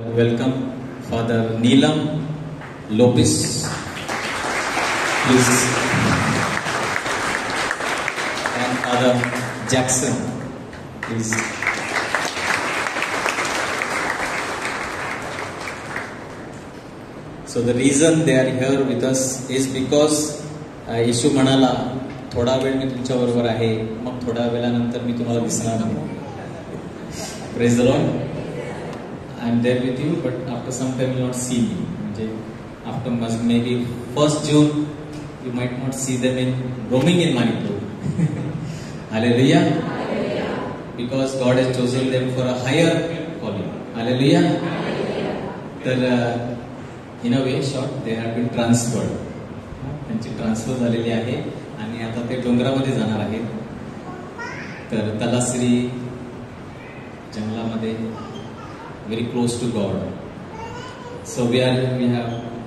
Welcome Father Neelam Lopez, please, and Father Jackson, please. So the reason they are here with us is because येशू म्हणाला थोडा वेळ मी तुमच्या बरोबर आहे, मग थोड्या वेळानंतर मी तुम्हाला दिसणार नाही. Praise the Lord. I am there with you, but after some time you will not see me. After maybe 1st June, you might not see them roaming in Manipur. Hallelujah. Because God has chosen them for a higher calling. Hallelujah. In a way, short, they have been transferred. त्यांची transfer झालेली आहे आणि आता ते डोंगरामध्ये जाणार आहेत. तर तलासरी जंगलामध्ये, very close to God. So we have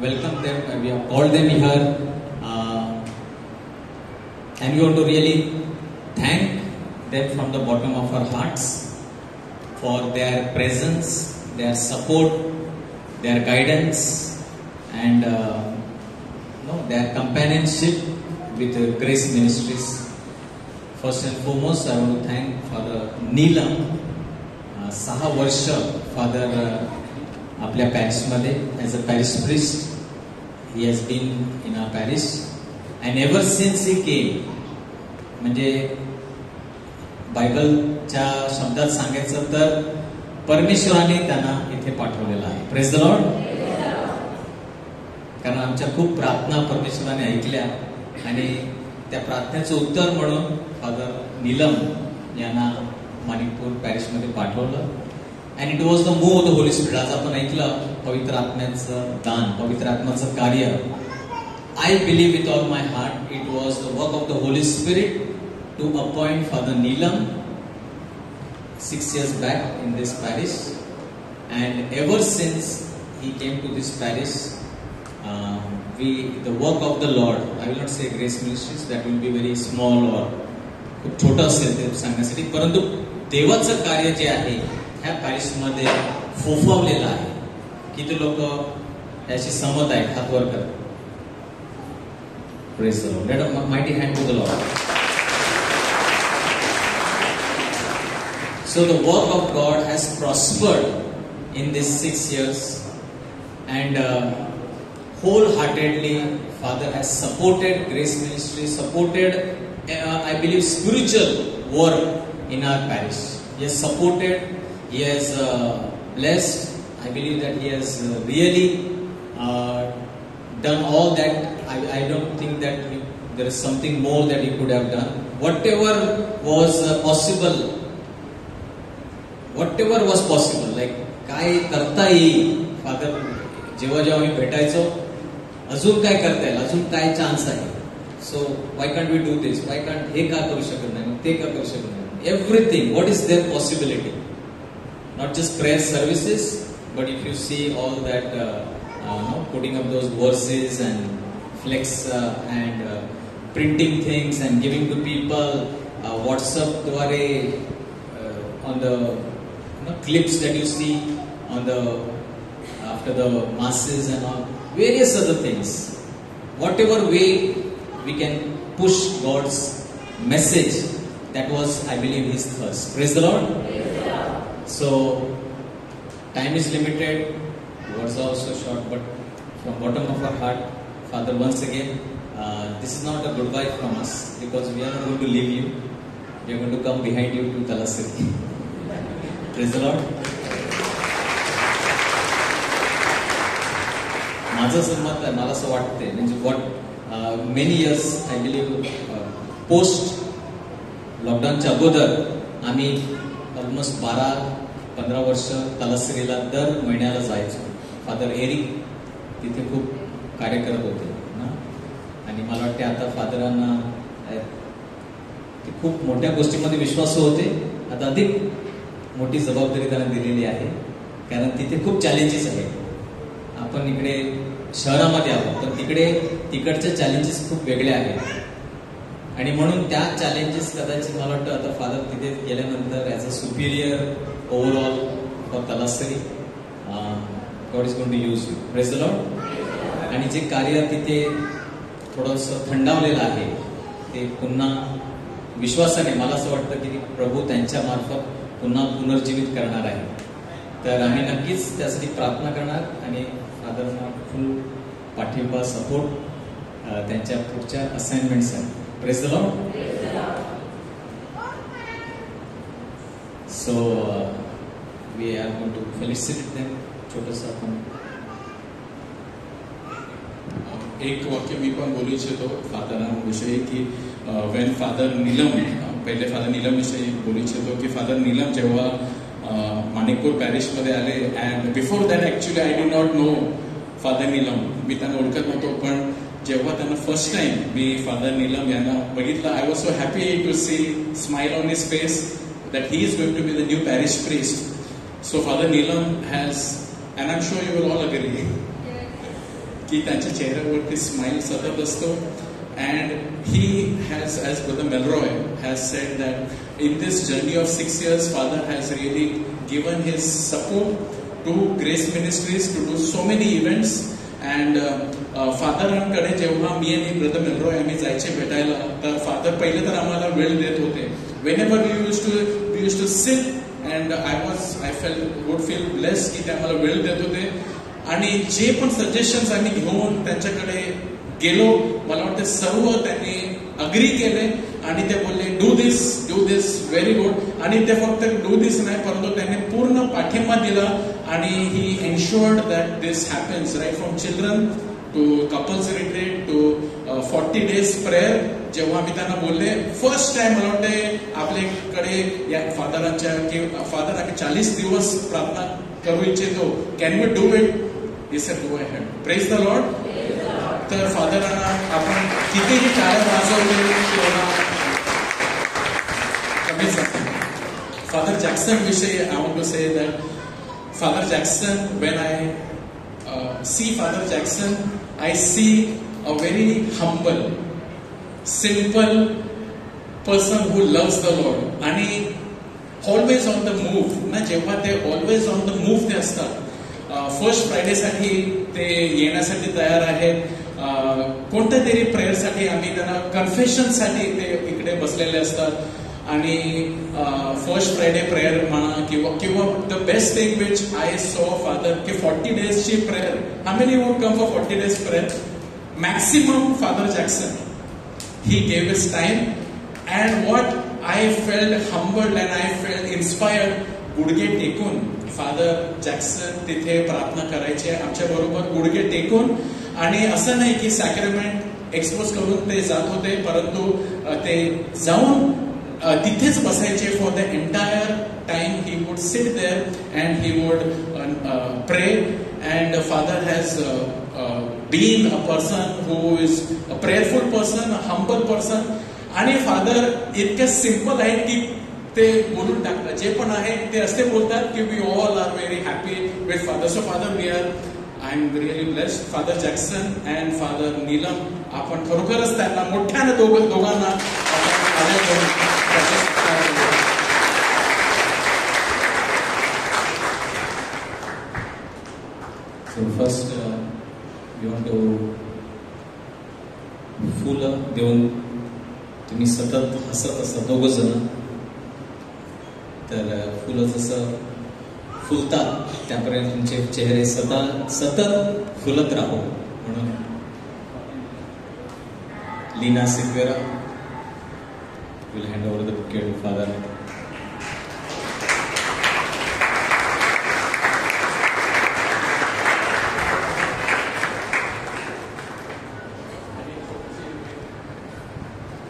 welcomed them, we have called them here, and we want to really thank them from the bottom of our hearts for their presence, their support, their guidance, and their companionship with Grace Ministries. First and foremost, I want to thank Father Neelam. 6 वर्ष father आपल्या पॅरिशमध्ये as a parish priest he has been in our parish and ever since he came. म्हणजे बायबलच्या शब्दात सांगायचं तर परमेश्वराने त्यांना इथे पाठवलेलं आहे. Praise the Lord. कारण आमच्या खूप प्रार्थना परमेश्वराने ऐकल्या आणि त्या प्रार्थनेचं उत्तर म्हणून फादर नीलम यांना मणिपूर पॅरिशमध्ये पाठवलं. And it was the move of the holy spirit. आज आपण ऐकलं पवित्र आत्म्याचं दान, पवित्र आत्म्याचं कार्य. I believe with all my heart it was the work of the holy spirit to appoint father Neelam 6 years back in this parish, and ever since he came to this parish, the work of the Lord, I will not say Grace Ministries, that will be very small or खूप छोटं असेल ते सांगण्यासाठी, परंतु देवाचं कार्य जे आहे ह्या पॅरिशमध्ये फोफावलेलं आहे. किती लोक त्याशी सहमत आहेत? हात वर कर. Praise the lord. Let a mighty hand to the lord. So the work of God has prospered in these 6 years, and wholeheartedly Father has supported Grace Ministry, supported I believe spiritual work in our parish. He has supported, he has blessed. I believe that he has really done all that. I don't think that there is something more that he could have done. Whatever was possible, like काय करता येईल. Father जेव्हा जेव्हा मी भेटायचो, अजून काय करता येईल, अजून काय चान्स आहे. So why can't we do this? Why can't हे का करू शकत नाही, ते का करू शकत नाही. Everything, what is their possibility? Not just prayer services, but if you see all that, putting up those verses and flex and printing things and giving to people, WhatsApp द्वारे on the clips that you see on the after the masses and all various other things. Whatever way we can push God's message, that was, I believe, his thirst. Praise the Lord. So time is limited, words are also short, but from bottom of our heart, Father, once again, this is not a goodbye from us, because we are not going to leave you. We are going to come behind you to Talasiri. Praise the Lord. माझं असं मत आहे, मला असं वाटतंय, म्हणजे many years I believe post लॉकडाऊनच्या अगोदर आम्ही ऑलमोस्ट 12-15 वर्ष तलासरीला दर महिन्याला जायचो. फादर एरिक तिथे खूप कार्य करत होते ना, आणि मला वाटते आता फादरांना ते खूप मोठ्या गोष्टीमध्ये विश्वास होते. आता अधिक मोठी जबाबदारी त्यांना दिलेली आहे, कारण तिथे खूप चॅलेंजेस आहेत. आपण इकडे शहरामध्ये आहोत, पण तिकडच्या चॅलेंजेस खूप वेगळ्या आहेत, आणि म्हणून त्या चॅलेंजेस कदाचित मला वाटतं आता फादर तिथे गेल्यानंतर as a superior overall for Talasari God is going to use you. Praise the lord. आणि जे कार्य तिथे थोडंसं थंडावलेलं आहे ते पुन्हा विश्वासाने, मला असं वाटतं की प्रभू त्यांच्या मार्फत पुन्हा पुनर्जीवित करणार आहे. तर आम्ही नक्कीच त्यासाठी प्रार्थना करणार आणि फादरना फुल पाठिंबा, सपोर्ट त्यांच्या पुढच्या असाइनमेंटसाठी. Praise the lord. So we are going to felicitate them. छोटंसं आपण एक वाक्य मी पण बोलू इच्छितो फादरांविषयी की वेन फादर नीलम, पहिले फादर नीलम विषयी बोलू इच्छितो की फादर नीलम जेव्हा माणिकपूर पॅरिशमध्ये आले, and before that actually I do not know father Neelam. मी त्यांना ओळखत नव्हतो, पण जेव्हा त्यांना फर्स्ट टाइम मी फादर नीलम यांना बघितलं, I was so happy to see smile on his face that he is going to be the new parish priest. So father Neelam has, and I am sure you will all agree की त्यांच्या चेहऱ्यावरती smile सतत असतो. And he has, as brother Melroy has said that in this journey of 6 years father has really given his support to Grace Ministries to do so many events. And फादरांकडे जेव्हा मी आणि brother मेलरॉय आम्ही जायचे भेटायला, तर फादर पहिले तर आम्हाला वेळ देत होते. Whenever we used to sit and I would feel blessed की ते आम्हाला वेळ देत होते. आणि जे पण सजेशन्स आम्ही घेऊन त्यांच्याकडे गेलो, मला वाटतं सर्व त्यांनी अग्री केले आणि ते बोलले डू दिस व्हेरी गुड. आणि ते फक्त डू दिस नाही, परंतु त्यांनी पूर्ण पाठिंबा दिला आणि he ensured that this happens, right from children to couples retreat to 40 days prayer. जेव्हा मी त्यांना बोलले फर्स्ट टाइम, मला वाटते आपल्याकडे या फादरांच्या की फादर आम्ही 40 दिवस प्रार्थना करू इच्छितो, can we do it? He said, go ahead. Praise the Lord. तर फादरांना आपण कितीही टाळ्या वाजवले किंवा कमीच आहे. फादर जॅक्सन विषयी I want to say that father Jackson, when I see father Jackson, I see a very humble, simple person who loves the lord आणि always on the move ना. जेव्हा ते ऑलवेज ऑन द मूव्ह ते असतात, first फ्रायडेसाठी ते येण्यासाठी तयार आहेत. कोणत्या तरी प्रेयरसाठी आम्ही त्यांना कन्फेशनसाठी ते इकडे बसलेले असतात आणि फर्स्ट फ्रायडे प्रेयर म्हणा किंवा the best thing which I saw father की 40 days prayer. How many would come for 40 days prayer? Maximum father Jackson, he gave his time. And what I felt humbled and I felt inspired, गुडघे टेकून father Jackson तिथे प्रार्थना करायचे आमच्या बरोबर गुडघे टेकून. आणि असं नाही की सॅक्रेमेंट एक्सपोज करून ते जात होते, परंतु ते जाऊन तिथेच बसायचे for the entire time. He would sit there and he would pray. And father has been a person who is a prayerful person, a humble person. आणि फादर इतके सिम्पल आहेत की ते बोलून टाकतात. जे पण आहे ते असे बोलतात की we all are very happy with father. So father we are, I am really blessed. Father Jackson and father Neelam, आपण खरोखरच त्यांना मोठ्यानं दोघांना So first we want to फुलं देऊन तुम्ही सतत हसत असता दोघ जण, तर फुलं जसं फुलतात त्यापर्यंत तुमचे चेहरे सतत फुलत राहो म्हणून Leena Silveira will hand over the bouquet to father.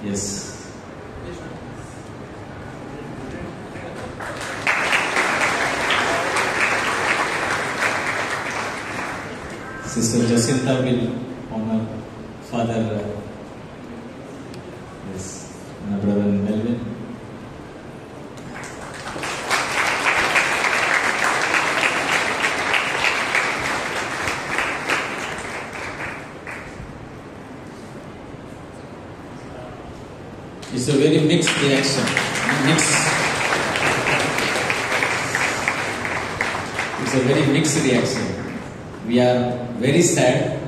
Yes. Sister Jacinta will honor Father, yes, my brother Melvin. It's a very mixed reaction. It's a very mixed reaction. We are very sad,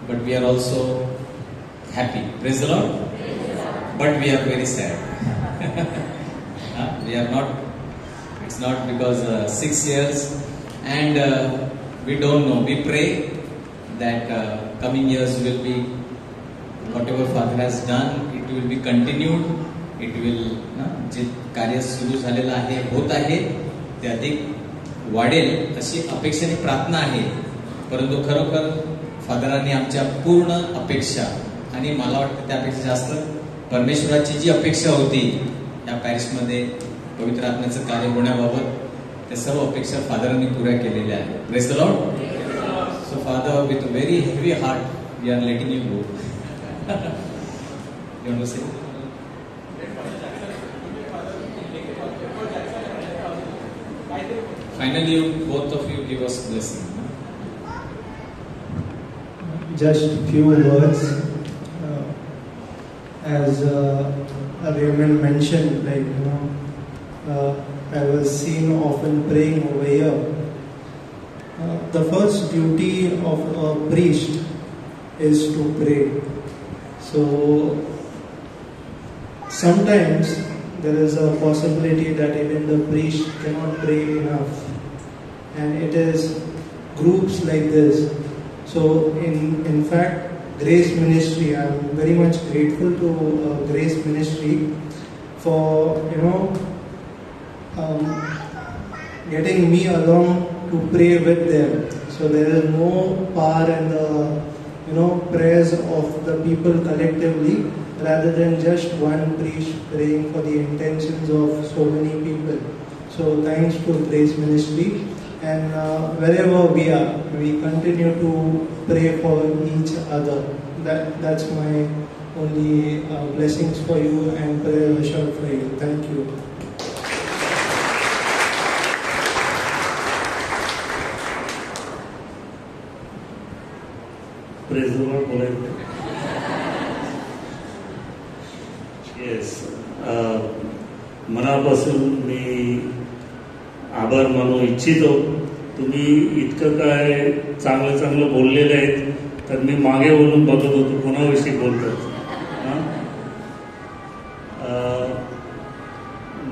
but we are also happy. Praise the Lord. But we are very sad. We are not. It's not because 6 years, and we don't know. We pray that coming years will be whatever Father has done. It will be continued. It will जे कार्य सुरू झालेलं आहे, होत आहे, ते अधिक वाढेल अशी अपेक्षाने प्रार्थना आहे. परंतु खरोखर फादरांनी आमच्या पूर्ण अपेक्षा, आणि मला वाटतं त्यापेक्षा जास्त परमेश्वराची जी अपेक्षा होती या पॅरिशमध्ये पवित्र आत्म्याचं कार्य होण्याबाबत, त्या सर्व अपेक्षा फादरांनी पुऱ्या केलेल्या आहेत. Praise the lord. So father, with very heavy heart we are letting you go. You want to say? Finally, both of you give us blessing. Just few words. As Raymond mentioned, I was seen often praying over here. The first duty of a priest is to pray. So sometimes there is a possibility that even the priest cannot pray enough, and it is groups like this. So in fact, Grace Ministry, I am very much grateful to Grace Ministry for getting me along to pray with them. So there is more power in the prayers of the people collectively, rather than just one priest praying for the intentions of so many people. So thanks to Grace Ministry, and wherever we are, we continue to pray for each other. That's my only blessings for you and prayer worship for you. Thank you. Praise the Lord. Yes. मनापासून मी आभार मानू इच्छितो. तुम्ही इतकं काय चांगलं चांगलं बोललेलं आहेत, तर मी मागे बोलून बघत होतो कोणाविषयी बोलतात.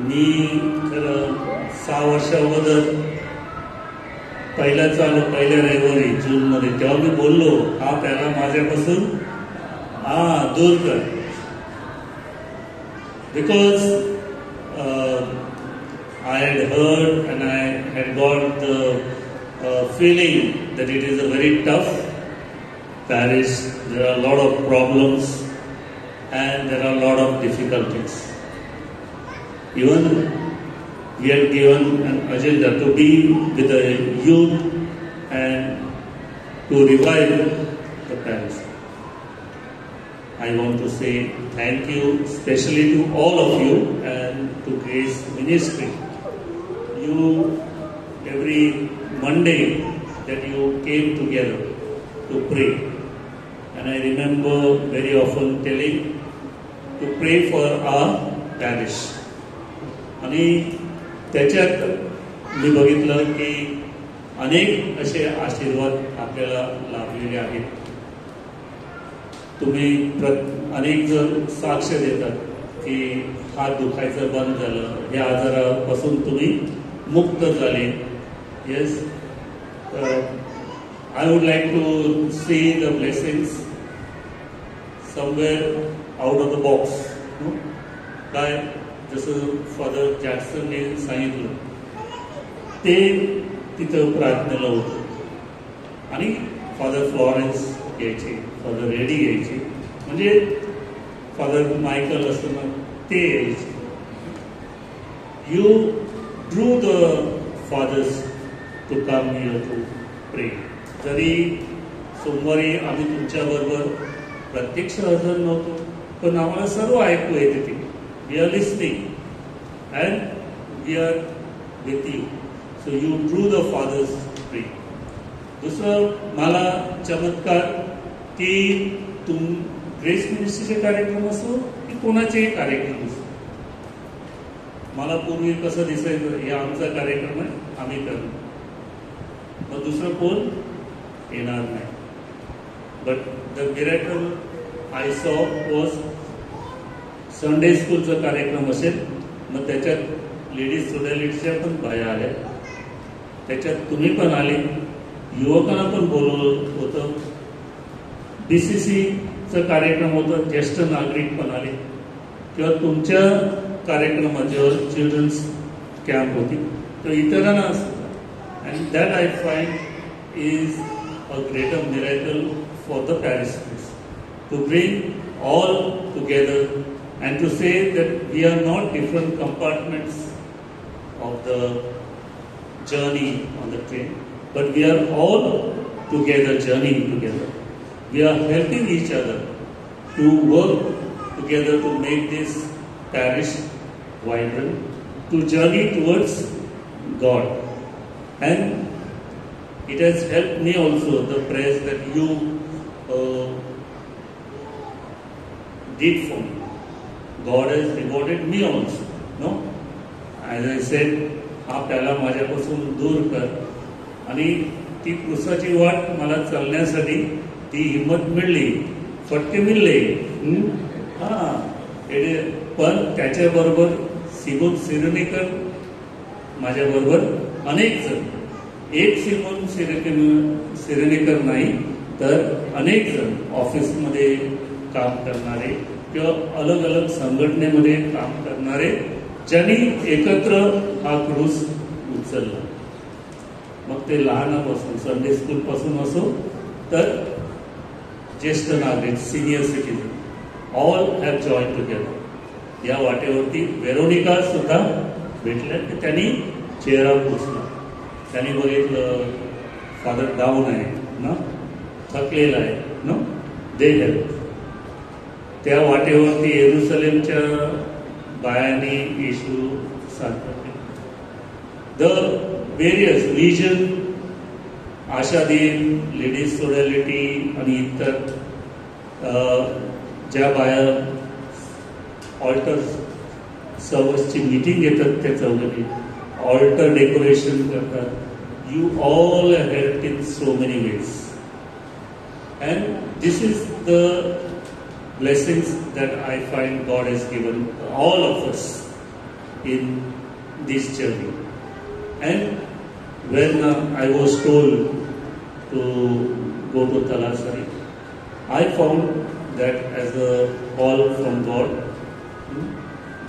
मी खरं 6 वर्ष अगोदर पहिल्या रविवारी जूनमध्ये, तेव्हा मी बोललो, हा त्याला माझ्यापासून दूर कर. Because I had heard and I had got the feeling that it is a very tough parish. There are a lot of problems and there are a lot of difficulties. Even we had given an agenda to be with the youth and to revive the parish. I want to say thank you especially to all of you and to Grace Ministry. You, every Monday that you came together to pray, and I remember very often telling to pray for our parish. आणि त्याच्यात मी बघितलं की अनेक असे आशीर्वाद आपल्याला लाभलेले आहेत. तुम्ही अनेक जण साक्ष देतात की हात दुखायचं बंद झालं, या आजारापासून तुम्ही मुक्त झाले. Yes, I would like to see the blessings somewhere out of the box. काय जसं फादर जॅक्सनने सांगितलं ते तिथं प्रार्थनेला होतं, आणि फादर फ्लॉरेन्स यायचे, फादर रेडी यायचे, म्हणजे फादर मायकल असताना ते यायचे. You drew the fathers to come here to pray. जरी सोमवारी आम्ही तुमच्याबरोबर प्रत्यक्ष हजर नव्हतो, पण आम्हाला सर्व ऐकू येते ते. We are listening and we are with you. So you drew the fathers to pray. दुसरं मला चमत्कार की ग्रेस मिनिस्ट्रीचे कार्यक्रम असो की कोणाचेही कार्यक्रम असो, मला पूर्वी कसं दिसायचं, हे आमचा कार्यक्रम आहे, आम्ही करतो. मग दुसरं कोण येणार नाही. But the miracle I saw was Sunday स्कूलचा कार्यक्रम असेल, मग त्याच्यात लेडीज सोडॅलिटीच्या पण बाया आल्या, त्याच्यात तुम्ही पण आले, युवकांना पण बोलवलं होतं, BCCचं कार्यक्रम होतं, ज्येष्ठ नागरिक पण आले, किंवा तुमच्या कार्यक्रमात जेव्हा चिल्ड्रन्स कॅम्प होती तर इतरांना असतं. And that I find is a greater miracle for the parish place, to bring all together and to say that we are not different compartments of the journey on the train, but we are all together, journeying together. We are helping each other to work together to make this parish vibrant, to journey towards God. And it has helped me also, the prayers that you did for me. God has rewarded me also. No? As I said, हा प्याला माझ्यापासून दूर कर, आणि ती क्रूसाची वाट मला चालण्यासाठी ती हिंमत मिळली, फटके मिळले. पण त्याच्याबरोबर सिमोन सिरेनेकर माझ्याबरोबर अनेक जण, एक सिमोन सिरेनेकर नाही तर अनेक जण ऑफिसमध्ये काम करणारे किंवा अलग अलग संघटनेमध्ये काम करणारे, ज्यांनी एकत्र हा क्रूस उचलला. मग ते लहानापासून संडे स्कूल पासून असो तर ज्येष्ठ नागरिक, senior citizen, all have join together. या वाटेवरती वेरोनिका सुद्धा भेटल्या, की त्यांनी चेहरा पुसला, त्यांनी बघितलं फादर डाऊन आहे ना, थकलेला आहे ना, दे हेल्प. त्या वाटेवरती येरुसलेमच्या बायांनी येशू सांगतात. द व्हेरियस रिजन, आशादीन, लेडीज सोडॅलिटी आणि इतर ज्या बाया ऑल्टर सर्व्हिसची मीटिंग घेतात, त्या चौघांनी ऑल्टर डेकोरेशन करतात. You all help in so many ways, and this is the blessings that I find God has given all of us in this journey. And when I was told to go to Talasari, I found that as a call from God,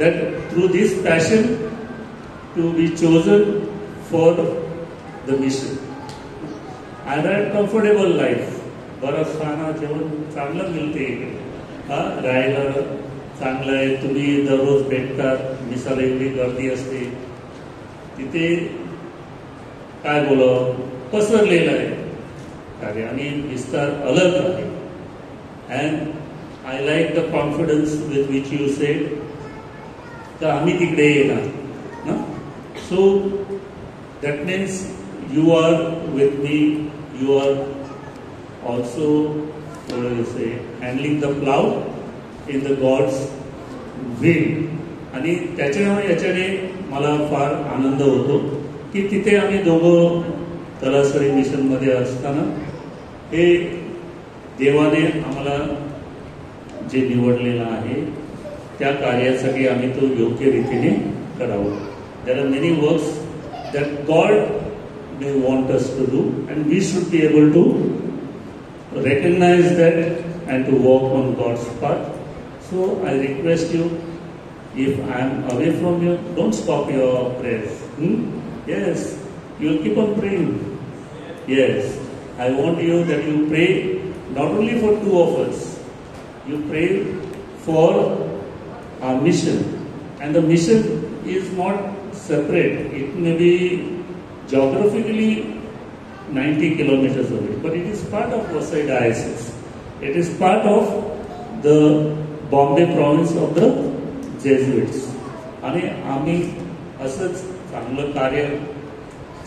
that through this passion to be chosen for the mission. I had a comfortable life. बरं खाना जेवण चांगलं मिळते, राहायला चांगलं आहे, तुम्ही दररोज भेटतात, मिसाला एवढी गर्दी असते तिथे, काय बोलावं, पसरलेलं आहे कार्य आणि विस्तार अलग आहे. And I like the confidence with which you said तर आम्ही तिकडे येणार ना. So that means you are with me, you are also handling the plough in the God's will. आणि याच्याने मला फार आनंद होतो की तिथे आम्ही दोघं तलासरी मिशनमध्ये असताना हे देवाने आम्हाला जे निवडलेलं आहे त्या कार्यासाठी आम्ही तो योग्य रीतीने करावं. There are many works that God may want us to do and we should be able to recognize that and to walk on God's path. So I request you, if I am away from you, don't stop your prayers. Yes, you will keep on praying. Yes, I want you that you pray not only for two of us, you pray for our mission. And the mission is not separate. It may be geographically 90 kilometers away, but it is part of Vasai Diocese. It is part of the Bombay province of the Jesuits. आणि आम्ही असंच चांगलं कार्य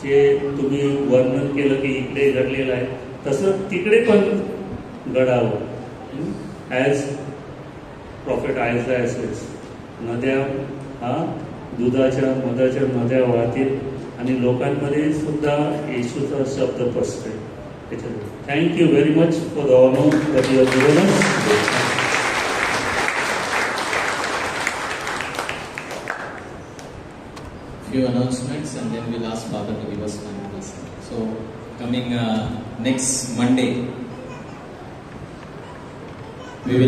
जे तुम्ही वर्णन केलं की इकडे घडलेलं आहे तसं तिकडे पण घडावं. ॲज प्रॉफेट आयझाया सेज, नद्या दुधाच्या मधाच्या नद्या वाहतील आणि लोकांमध्ये सुद्धा येशूचा शब्द पसरेल. Thank you very much for the honour that you have given us. Few announcements and then we'll ask Father to give us final blessing. So coming next Monday, we will